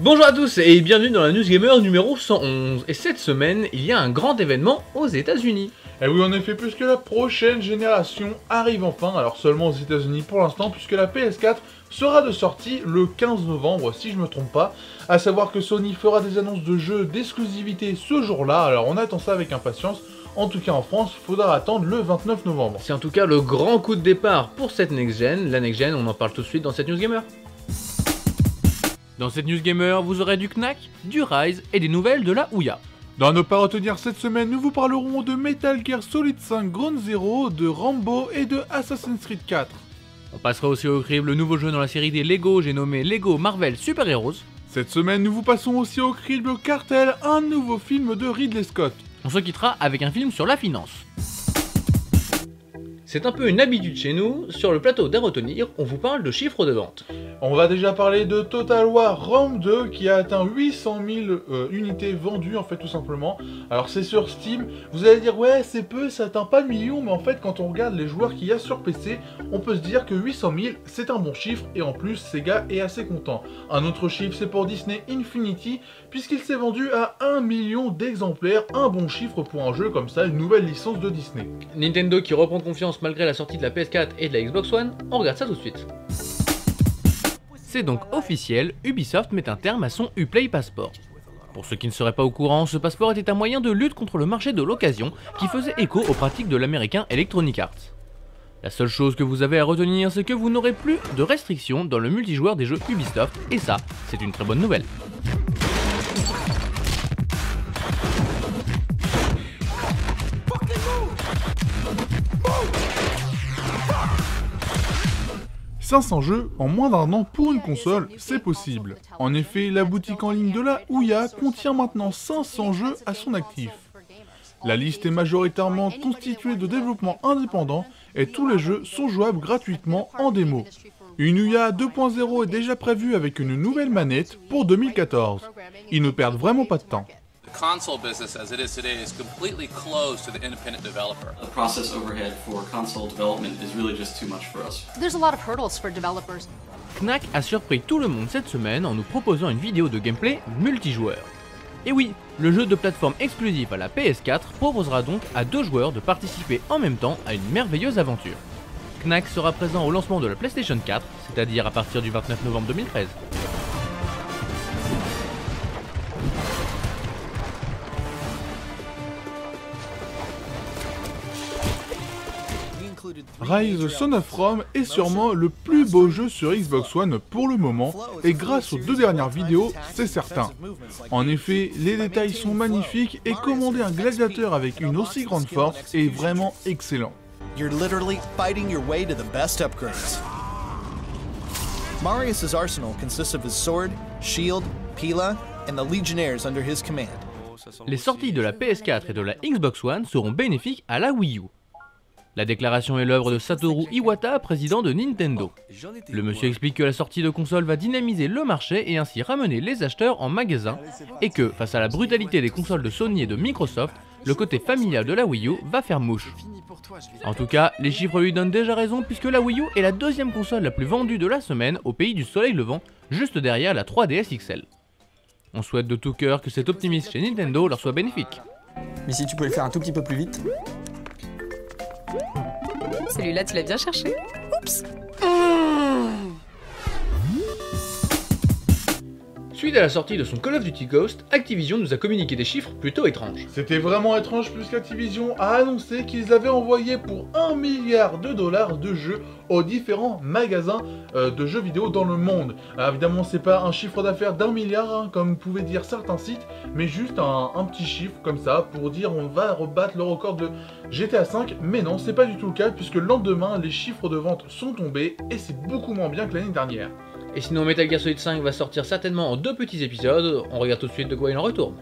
Bonjour à tous et bienvenue dans la News Gamer numéro 111. Et cette semaine, il y a un grand événement aux États-Unis. Et oui, en effet, puisque la prochaine génération arrive enfin, alors seulement aux États-Unis pour l'instant, puisque la PS4 sera de sortie le 15 novembre, si je me trompe pas. À savoir que Sony fera des annonces de jeux d'exclusivité ce jour-là, alors on attend ça avec impatience. En tout cas en France, il faudra attendre le 29 novembre. C'est en tout cas le grand coup de départ pour cette next-gen. La next-gen, on en parle tout de suite dans cette News Gamer. Dans cette News Gamer, vous aurez du Knack, du Rise et des nouvelles de la Ouya. Dans nos pas à retenir cette semaine, nous vous parlerons de Metal Gear Solid 5 Ground Zero, de Rambo et de Assassin's Creed 4. On passera aussi au crible le nouveau jeu dans la série des Lego, j'ai nommé Lego Marvel Super Heroes. Cette semaine, nous vous passons aussi au crible Cartel, un nouveau film de Ridley Scott. On se quittera avec un film sur la finance. C'est un peu une habitude chez nous, sur le plateau d'À retenir, on vous parle de chiffres de vente. On va déjà parler de Total War Rome 2 qui a atteint 800 000 unités vendues en fait tout simplement. Alors c'est sur Steam, vous allez dire ouais c'est peu, ça atteint pas le million, mais en fait quand on regarde les joueurs qu'il y a sur PC, on peut se dire que 800 000 c'est un bon chiffre et en plus Sega est assez content. Un autre chiffre c'est pour Disney Infinity puisqu'il s'est vendu à 1 million d'exemplaires, un bon chiffre pour un jeu comme ça, une nouvelle licence de Disney. Nintendo qui reprend confiance malgré la sortie de la PS4 et de la Xbox One, on regarde ça tout de suite. C'est donc officiel, Ubisoft met un terme à son Uplay Passport. Pour ceux qui ne seraient pas au courant, ce passeport était un moyen de lutte contre le marché de l'occasion qui faisait écho aux pratiques de l'américain Electronic Arts. La seule chose que vous avez à retenir, c'est que vous n'aurez plus de restrictions dans le multijoueur des jeux Ubisoft, et ça, c'est une très bonne nouvelle. « 500 jeux en moins d'un an pour une console, c'est possible. En effet, la boutique en ligne de la Ouya contient maintenant 500 jeux à son actif. La liste est majoritairement constituée de développements indépendants et tous les jeux sont jouables gratuitement en démo. Une Ouya 2.0 est déjà prévue avec une nouvelle manette pour 2014. Ils ne perdent vraiment pas de temps. The console business as it is today is completely closed to the independent developer. The process overhead for console development is really just too much for us. There's a lot of hurdles for developers. Knack a surpris tout le monde cette semaine en nous proposant une vidéo de gameplay multijoueur. Et oui, le jeu de plateforme exclusif à la PS4 proposera donc à 2 joueurs de participer en même temps à une merveilleuse aventure. Knack sera présent au lancement de la PlayStation 4, c'est-à-dire à partir du 29 novembre 2013. Rise Son of Rome est sûrement le plus beau jeu sur Xbox One pour le moment, et grâce aux 2 dernières vidéos, c'est certain. En effet, les détails sont magnifiques et commander un gladiateur avec une aussi grande force est vraiment excellent. You're literally fighting your way to the best upgrades. Marius' arsenal consists of his sword, shield, pila, and the legionnaires under his command. Les sorties de la PS4 et de la Xbox One seront bénéfiques à la Wii U. La déclaration est l'œuvre de Satoru Iwata, président de Nintendo. Le monsieur explique que la sortie de console va dynamiser le marché et ainsi ramener les acheteurs en magasin, et que, face à la brutalité des consoles de Sony et de Microsoft, le côté familial de la Wii U va faire mouche. En tout cas, les chiffres lui donnent déjà raison puisque la Wii U est la 2e console la plus vendue de la semaine au pays du soleil levant, juste derrière la 3DS XL. On souhaite de tout cœur que cet optimisme chez Nintendo leur soit bénéfique. Mais si tu pouvais le faire un tout petit peu plus vite. Celui-là, tu l'as bien cherché. Oups. Suite à la sortie de son Call of Duty Ghost, Activision nous a communiqué des chiffres plutôt étranges. C'était vraiment étrange puisqu'Activision a annoncé qu'ils avaient envoyé pour 1 milliard de dollars de jeux aux différents magasins de jeux vidéo dans le monde. Alors évidemment c'est pas un chiffre d'affaires d'1 milliard hein, comme pouvaient dire certains sites, mais juste un petit chiffre comme ça pour dire on va rebattre le record de GTA V, mais non c'est pas du tout le cas puisque le lendemain les chiffres de vente sont tombés et c'est beaucoup moins bien que l'année dernière. Et sinon Metal Gear Solid 5 va sortir certainement en 2 petits épisodes, on regarde tout de suite de quoi il en retourne.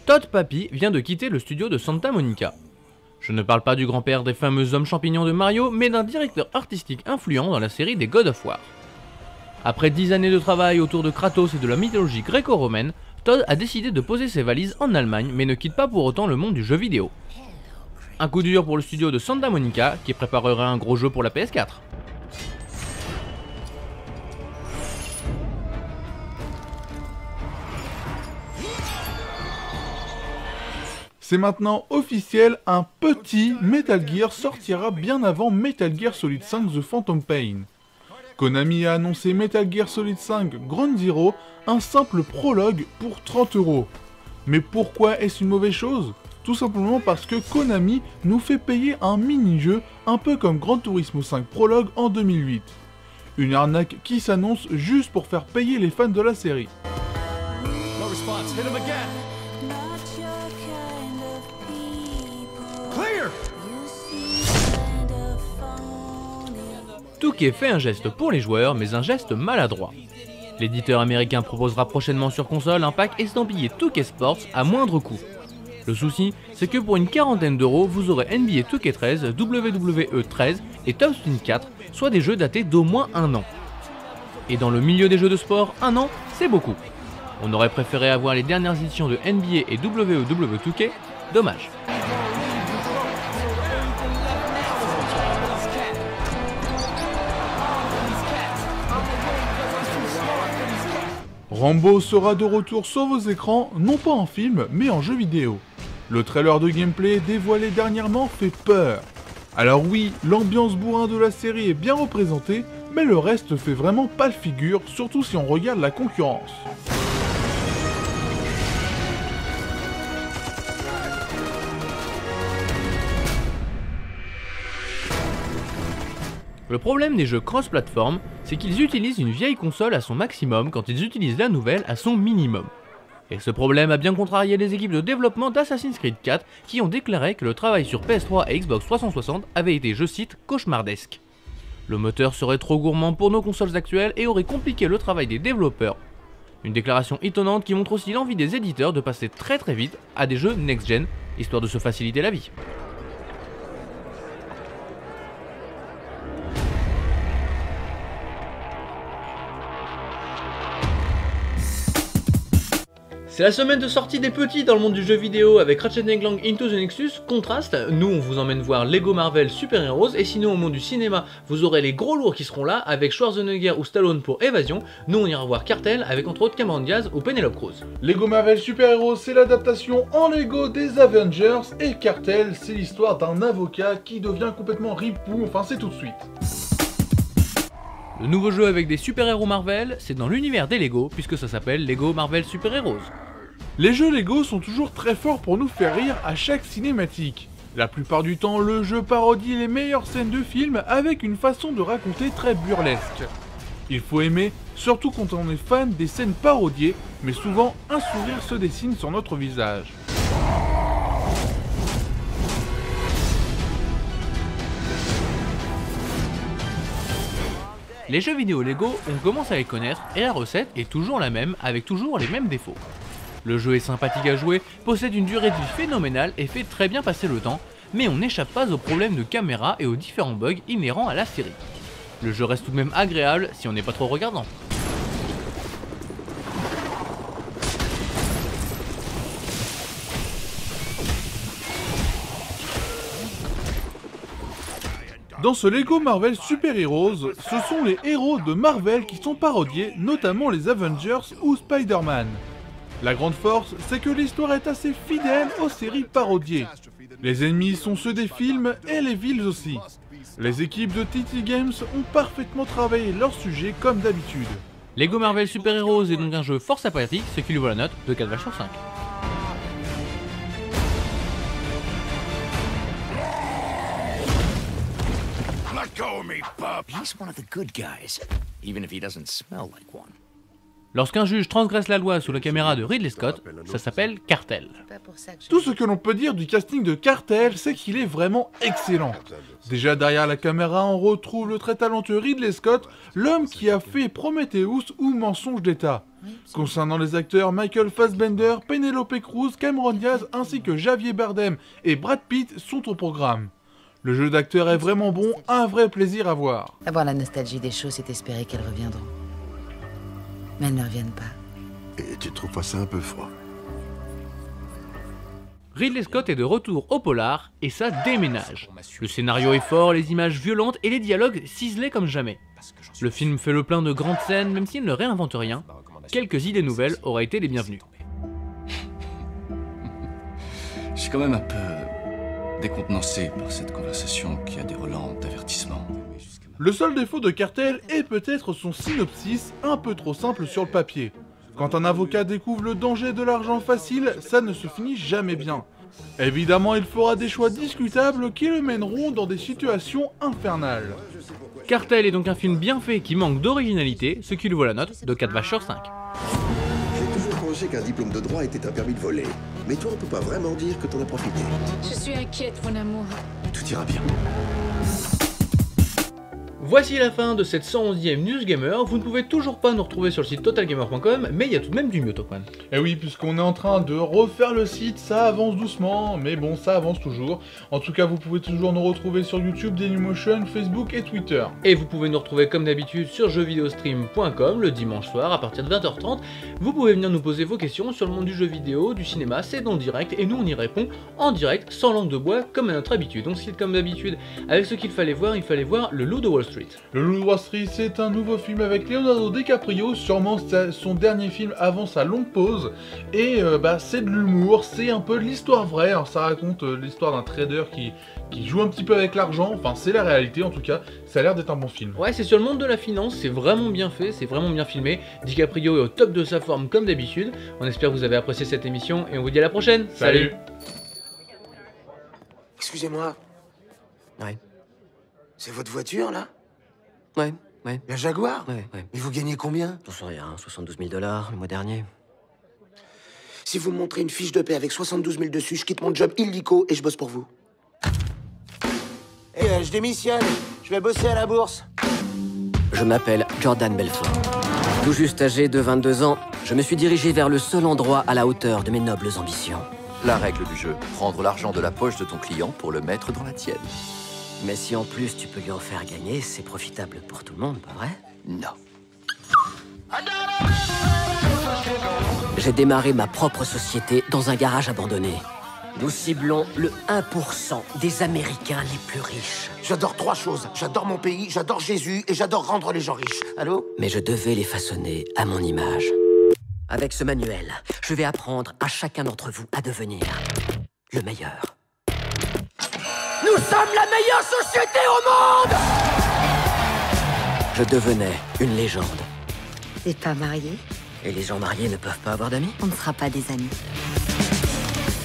Todd Papy vient de quitter le studio de Santa Monica. Je ne parle pas du grand-père des fameux hommes champignons de Mario, mais d'un directeur artistique influent dans la série des God of War. Après 10 années de travail autour de Kratos et de la mythologie gréco-romaine, Todd a décidé de poser ses valises en Allemagne, mais ne quitte pas pour autant le monde du jeu vidéo. Un coup dur pour le studio de Santa Monica, qui préparerait un gros jeu pour la PS4. C'est maintenant officiel, un petit Metal Gear sortira bien avant Metal Gear Solid 5 The Phantom Pain. Konami a annoncé Metal Gear Solid 5 Ground Zero, un simple prologue pour 30 €. Mais pourquoi est-ce une mauvaise chose? Tout simplement parce que Konami nous fait payer un mini-jeu un peu comme Gran Turismo 5 Prologue en 2008. Une arnaque qui s'annonce juste pour faire payer les fans de la série. Touquet fait un geste pour les joueurs, mais un geste maladroit. L'éditeur américain proposera prochainement sur console un pack estampillé Touquet Sports à moindre coût. Le souci, c'est que pour une quarantaine d'euros, vous aurez NBA 2K13, WWE 13 et Top Spin 4, soit des jeux datés d'au moins 1 an. Et dans le milieu des jeux de sport, 1 an, c'est beaucoup. On aurait préféré avoir les dernières éditions de NBA et WWE 2K, dommage. Rambo sera de retour sur vos écrans, non pas en film, mais en jeu vidéo. Le trailer de gameplay dévoilé dernièrement fait peur. Alors oui, l'ambiance bourrin de la série est bien représentée, mais le reste fait vraiment pas le figure, surtout si on regarde la concurrence. Le problème des jeux cross-platform, c'est qu'ils utilisent une vieille console à son maximum quand ils utilisent la nouvelle à son minimum. Et ce problème a bien contrarié les équipes de développement d'Assassin's Creed 4 qui ont déclaré que le travail sur PS3 et Xbox 360 avait été, je cite, cauchemardesque. Le moteur serait trop gourmand pour nos consoles actuelles et aurait compliqué le travail des développeurs. Une déclaration étonnante qui montre aussi l'envie des éditeurs de passer très vite à des jeux next-gen, histoire de se faciliter la vie. C'est la semaine de sortie des petits dans le monde du jeu vidéo avec Ratchet & Clank Into the Nexus, Contrast. Nous on vous emmène voir Lego Marvel Super Heroes, et sinon au monde du cinéma vous aurez les gros lourds qui seront là avec Schwarzenegger ou Stallone pour Évasion. Nous on ira voir Cartel avec entre autres Cameron Diaz ou Penelope Cruz. Lego Marvel Super Heroes, c'est l'adaptation en Lego des Avengers, et Cartel, c'est l'histoire d'un avocat qui devient complètement ripou, enfin c'est tout de suite. Le nouveau jeu avec des super-héros Marvel, c'est dans l'univers des Lego, puisque ça s'appelle Lego Marvel Super Heroes. Les jeux Lego sont toujours très forts pour nous faire rire à chaque cinématique. La plupart du temps, le jeu parodie les meilleures scènes de films avec une façon de raconter très burlesque. Il faut aimer, surtout quand on est fan des scènes parodiées, mais souvent un sourire se dessine sur notre visage. Les jeux vidéo Lego, on commence à les connaître et la recette est toujours la même avec toujours les mêmes défauts. Le jeu est sympathique à jouer, possède une durée de vie phénoménale et fait très bien passer le temps, mais on n'échappe pas aux problèmes de caméra et aux différents bugs inhérents à la série. Le jeu reste tout de même agréable si on n'est pas trop regardant. Dans ce Lego Marvel Super Heroes, ce sont les héros de Marvel qui sont parodiés, notamment les Avengers ou Spider-Man. La grande force, c'est que l'histoire est assez fidèle aux séries parodiées. Les ennemis sont ceux des films et les villes aussi. Les équipes de TT Games ont parfaitement travaillé leur sujet comme d'habitude. Lego Marvel Super Heroes est donc un jeu fort sympathique, ce qui lui vaut la note de 4 sur 5. Let go of me, pup. He's one of the good guys, even if he doesn't smell like one. Lorsqu'un juge transgresse la loi sous la caméra de Ridley Scott, ça s'appelle Cartel. Tout ce que l'on peut dire du casting de Cartel, c'est qu'il est vraiment excellent. Déjà derrière la caméra, on retrouve le très talentueux Ridley Scott, l'homme qui a fait Prometheus ou Mensonge d'État. Concernant les acteurs, Michael Fassbender, Penelope Cruz, Cameron Diaz ainsi que Javier Bardem et Brad Pitt sont au programme. Le jeu d'acteur est vraiment bon, un vrai plaisir à voir. Avoir la nostalgie des choses, c'est espérer qu'elles reviendront. Mais elles ne reviennent pas. Et tu trouves pas ça un peu froid? Ridley Scott est de retour au polar et ça déménage. Le scénario est fort, les images violentes et les dialogues ciselés comme jamais. Le film fait le plein de grandes scènes même s'il ne réinvente rien. Quelques idées nouvelles auraient été les bienvenues. Je suis quand même un peu décontenancé par cette conversation qui a des relents d'avertissement. Le seul défaut de Cartel est peut-être son synopsis un peu trop simple sur le papier. Quand un avocat découvre le danger de l'argent facile, ça ne se finit jamais bien. Évidemment, il fera des choix discutables qui le mèneront dans des situations infernales. Cartel est donc un film bien fait qui manque d'originalité, ce qui lui vaut la note de 4 vaches sur 5. J'ai toujours pensé qu'un diplôme de droit était un permis de voler. Mais toi, on peut pas vraiment dire que t'en as profité. Je suis inquiète, mon amour. Tout ira bien. Voici la fin de cette 111e News Gamer. Vous ne pouvez toujours pas nous retrouver sur le site totalgamer.com, mais il y a tout de même du mieux, Topman. Et oui, puisqu'on est en train de refaire le site, ça avance doucement, mais bon, ça avance toujours. En tout cas, vous pouvez toujours nous retrouver sur YouTube, Dailymotion, Facebook et Twitter. Et vous pouvez nous retrouver comme d'habitude sur jeuxvideostream.com le dimanche soir à partir de 20h30. Vous pouvez venir nous poser vos questions sur le monde du jeu vidéo, du cinéma, c'est dans le direct, et nous on y répond en direct, sans langue de bois, comme à notre habitude. Donc c'est comme d'habitude, avec ce qu'il fallait voir, il fallait voir Le Loup de Wall Street. Le Loup de Wall Street, c'est un nouveau film avec Leonardo DiCaprio, sûrement son dernier film avant sa longue pause, et c'est de l'humour, c'est un peu de l'histoire vraie, alors, ça raconte l'histoire d'un trader qui joue un petit peu avec l'argent, enfin c'est la réalité en tout cas, ça a l'air d'être un bon film. Ouais, c'est sur le monde de la finance, c'est vraiment bien fait, c'est vraiment bien filmé, DiCaprio est au top de sa forme comme d'habitude, on espère que vous avez apprécié cette émission, et on vous dit à la prochaine, salut. Excusez-moi. Ouais. C'est votre voiture, là? Ouais. La Jaguar? Ouais. Mais vous gagnez combien? J'en sais rien, 72 000 $ le mois dernier. Si vous me montrez une fiche de paie avec 72 000 dessus, je quitte mon job illico et je bosse pour vous. Et je démissionne. Je vais bosser à la bourse. Je m'appelle Jordan Belfort. Tout juste âgé de 22 ans, je me suis dirigé vers le seul endroit à la hauteur de mes nobles ambitions. La règle du jeu, prendre l'argent de la poche de ton client pour le mettre dans la tienne. Mais si en plus tu peux lui en faire gagner, c'est profitable pour tout le monde, pas vrai? Non. J'ai démarré ma propre société dans un garage abandonné. Nous ciblons le 1% des Américains les plus riches. J'adore 3 choses. J'adore mon pays, j'adore Jésus et j'adore rendre les gens riches. Allô? Mais je devais les façonner à mon image. Avec ce manuel, je vais apprendre à chacun d'entre vous à devenir le meilleur. Nous sommes la meilleure société au monde! Je devenais une légende. T'es pas marié? Et les gens mariés ne peuvent pas avoir d'amis? On ne sera pas des amis.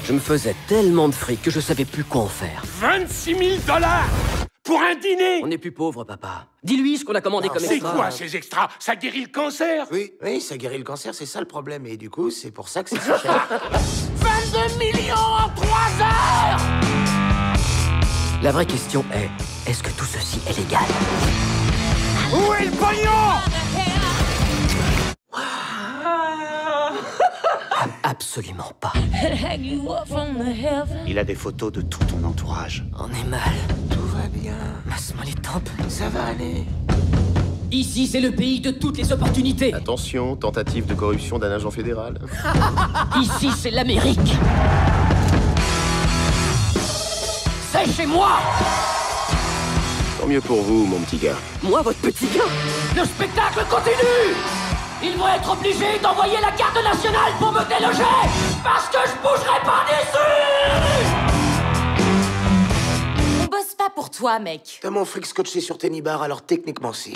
Je me faisais tellement de fric que je savais plus quoi en faire. 26 000 $ pour un dîner! On n'est plus pauvre, papa. Dis-lui ce qu'on a commandé comme extra. C'est quoi ces extras? Ça guérit le cancer? Oui, ça guérit le cancer, c'est ça le problème. Et du coup, c'est pour ça que c'est si cher. 22 millions en 3 heures! La vraie question est-ce que tout ceci est légal? Où est le pognon? Absolument pas. Il a des photos de tout ton entourage. On est mal. Tout va bien. Masse-moi les tempes. Ça va aller. Ici, c'est le pays de toutes les opportunités. Attention, tentative de corruption d'un agent fédéral. Ici, c'est l'Amérique. C'est chez moi! Tant mieux pour vous, mon petit gars. Moi, votre petit gars? Le spectacle continue! Ils vont être obligés d'envoyer la garde nationale pour me déloger! Parce que je bougerai pas d'ici! On bosse pas pour toi, mec. T'as mon fric scotché sur tes nibards, alors techniquement si.